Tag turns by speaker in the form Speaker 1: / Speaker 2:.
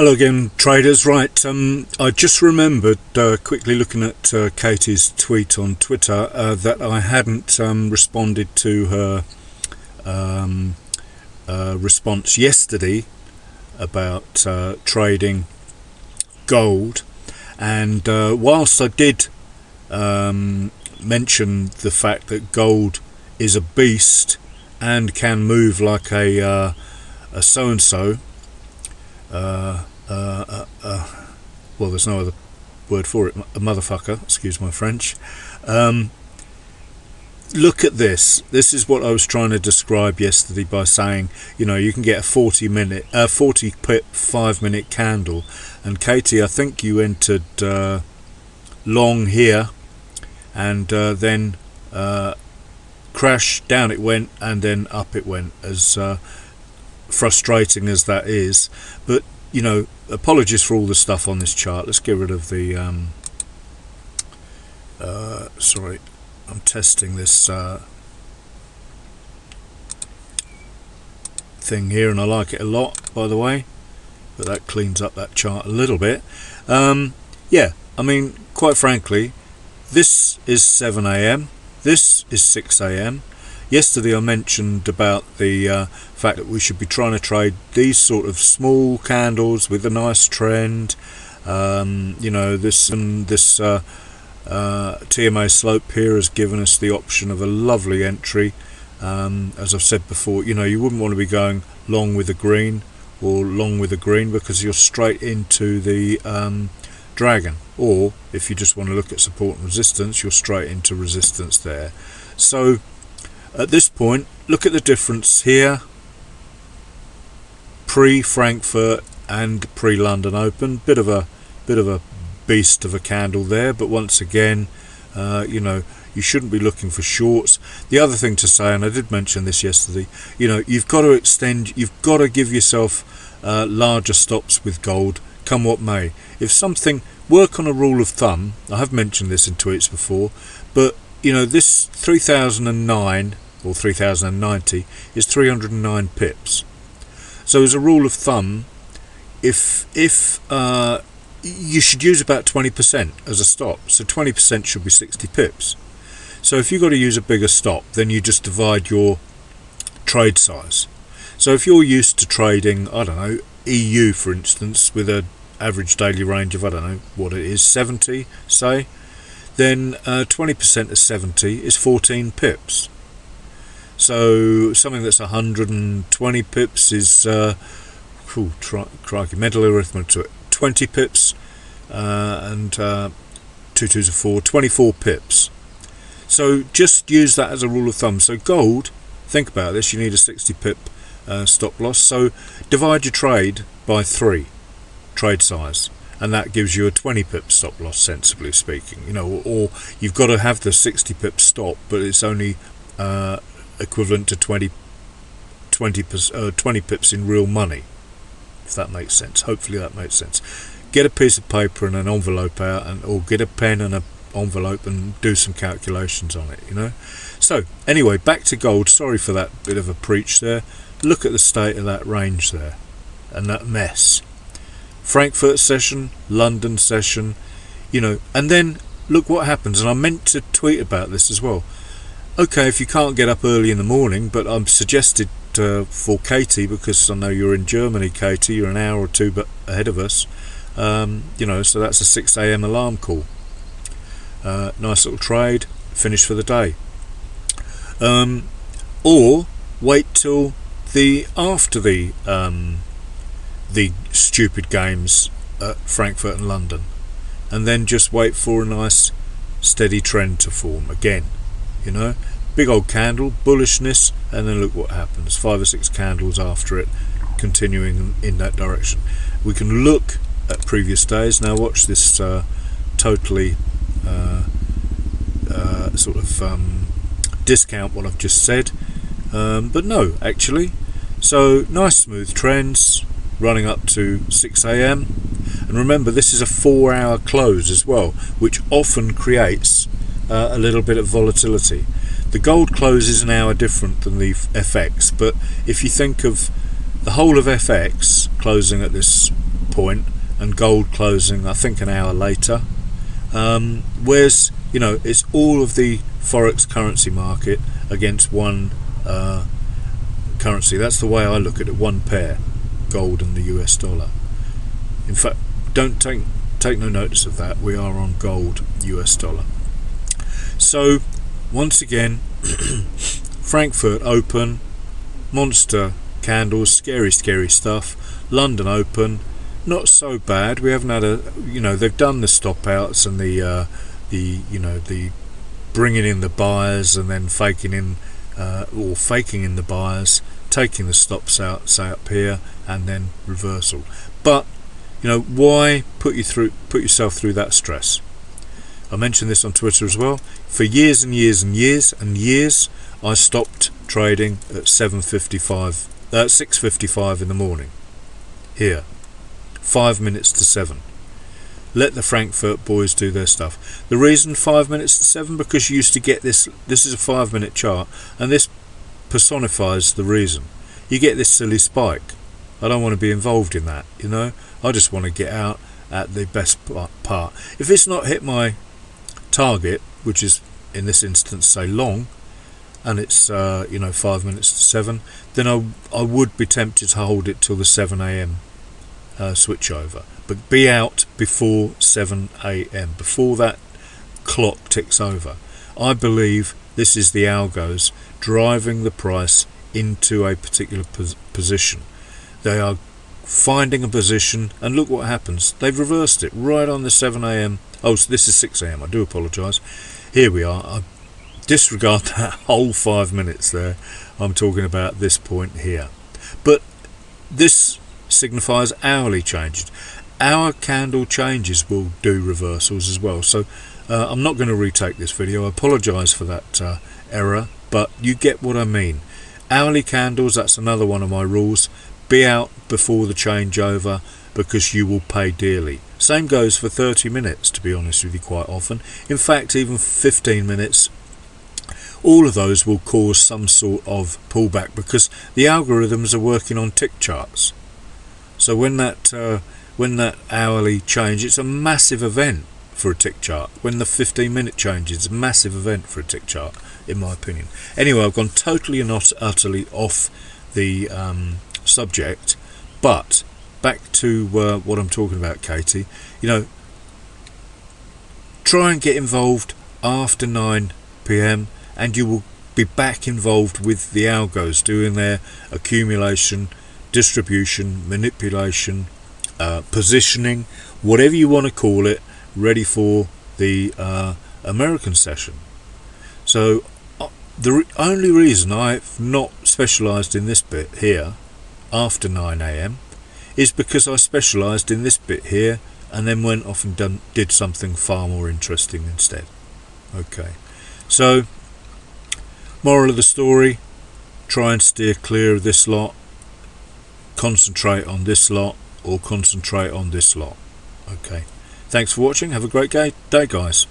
Speaker 1: Hello again, traders. Right, I just remembered quickly looking at Katie's tweet on Twitter that I hadn't responded to her response yesterday about trading gold, and whilst I did mention the fact that gold is a beast and can move like a so-and-so, well, there's no other word for it, a motherfucker, excuse my French. Look at this. This is what I was trying to describe yesterday by saying, you know, you can get a 40 pip 5-minute candle, and Katie, I think you entered long here, and then crash, down it went, and then up it went, as frustrating as that is. But you know, apologies for all the stuff on this chart. Let's get rid of the sorry, I'm testing this thing here, and I like it a lot, by the way, but that cleans up that chart a little bit. Yeah, I mean, quite frankly, this is 7 a.m, this is 6 a.m. Yesterday I mentioned about the fact that we should be trying to trade these sort of small candles with a nice trend. You know, this TMA slope here has given us the option of a lovely entry. As I've said before, you know, you wouldn't want to be going long with a green or long with a green, because you're straight into the dragon, or if you just want to look at support and resistance, you're straight into resistance there. So at this point, look at the difference here, pre-Frankfurt and pre-London Open. Bit of a beast of a candle there, but once again, you know, you shouldn't be looking for shorts. The other thing to say, and I did mention this yesterday, you know, you've got to extend, you've got to give yourself larger stops with gold, come what may. If something, work on a rule of thumb. I have mentioned this in tweets before, but you know, this 3009 or 3090 is 309 pips. So as a rule of thumb, if you should use about 20% as a stop, so 20% should be 60 pips. So if you've got to use a bigger stop, then you just divide your trade size. So if you're used to trading, I don't know, EU for instance, with an average daily range of, I don't know what it is, 70 say, then 20% of 70 is 14 pips. So something that's 120 pips is crikey, mental arithmetic, 20 pips, and 2 2s are 4, 24 pips. So just use that as a rule of thumb. So gold, think about this, you need a 60 pip stop loss, so divide your trade by 3 trade size, and that gives you a 20 pip stop loss, sensibly speaking, you know, or you've got to have the 60 pip stop, but it's only equivalent to 20 pips in real money, if that makes sense. Hopefully that makes sense. Get a piece of paper and an envelope out, or get a pen and an envelope and do some calculations on it, you know. So anyway, back to gold. Sorry for that bit of a preach there. Look at the state of that range there and that mess. Frankfurt session, London session, you know, and then look what happens. And I meant to tweet about this as well. Okay, if you can't get up early in the morning, but I'm suggested for Katie, because I know you're in Germany, Katie, you're an hour or two ahead of us, you know, so that's a 6 a.m. alarm call. Nice little trade, finish for the day. Or wait till after the stupid games at Frankfurt and London, and then just wait for a nice steady trend to form again, you know, big old candle, bullishness, and then look what happens, 5 or 6 candles after it, continuing in that direction. We can look at previous days. Now watch this totally sort of discount what I've just said, but no, actually, so nice smooth trends running up to 6 a.m. and remember, this is a 4-hour close as well, which often creates a little bit of volatility. The gold close is an hour different than the FX, but if you think of the whole of FX closing at this point and gold closing I think an hour later. Whereas, you know, it's all of the forex currency market against one currency. That's the way I look at it, one pair, gold and the US dollar. In fact, don't take no notice of that. We are on gold, US dollar. So once again, Frankfurt open, monster candles, scary stuff. London open, not so bad. We haven't had a, you know, they've done the stop outs and the you know, the bringing in the buyers and then faking in the buyers, taking the stops out, say up here, and then reversal. But you know, why put yourself through that stress? I mentioned this on Twitter as well. For years and years and years and years, I stopped trading at 6:55 in the morning. Here, 5 minutes to 7. Let the Frankfurt boys do their stuff. The reason 5 minutes to 7, because you used to get this. This is a 5-minute chart, and this personifies the reason. You get this silly spike. I don't want to be involved in that, you know. I just want to get out at the best part. If it's not hit my target, which is in this instance say long, and it's you know, 5 minutes to 7, then I would be tempted to hold it till the 7 a.m. Switch over, but be out before 7 a.m. before that clock ticks over. I believe this is the algos driving the price into a particular position. They are finding a position, and look what happens. They've reversed it right on the 7 a.m. Oh, this is 6 a.m. I do apologise. Here we are. I disregard that whole 5 minutes there. I'm talking about this point here. But this signifies hourly changes. Our candle changes will do reversals as well. So I'm not going to retake this video. I apologise for that error, but you get what I mean. Hourly candles, that's another one of my rules. Be out before the changeover, because you will pay dearly. Same goes for 30 minutes, to be honest with you, quite often. In fact, even 15 minutes. All of those will cause some sort of pullback, because the algorithms are working on tick charts. So when that hourly change, it's a massive event for a tick chart. When the 15-minute change, it's a massive event for a tick chart, in my opinion. Anyway, I've gone totally and utterly off the subject, but back to what I'm talking about, Katie. You know, try and get involved after 9 p.m. and you will be back involved with the algos doing their accumulation, distribution, manipulation, positioning, whatever you want to call it, ready for the American session. So the only reason I've not specialised in this bit here after 9 a.m. is because I specialised in this bit here and then went off and did something far more interesting instead. Okay, so moral of the story, try and steer clear of this lot, concentrate on this lot, or concentrate on this lot. Okay, thanks for watching. Have a great day guys.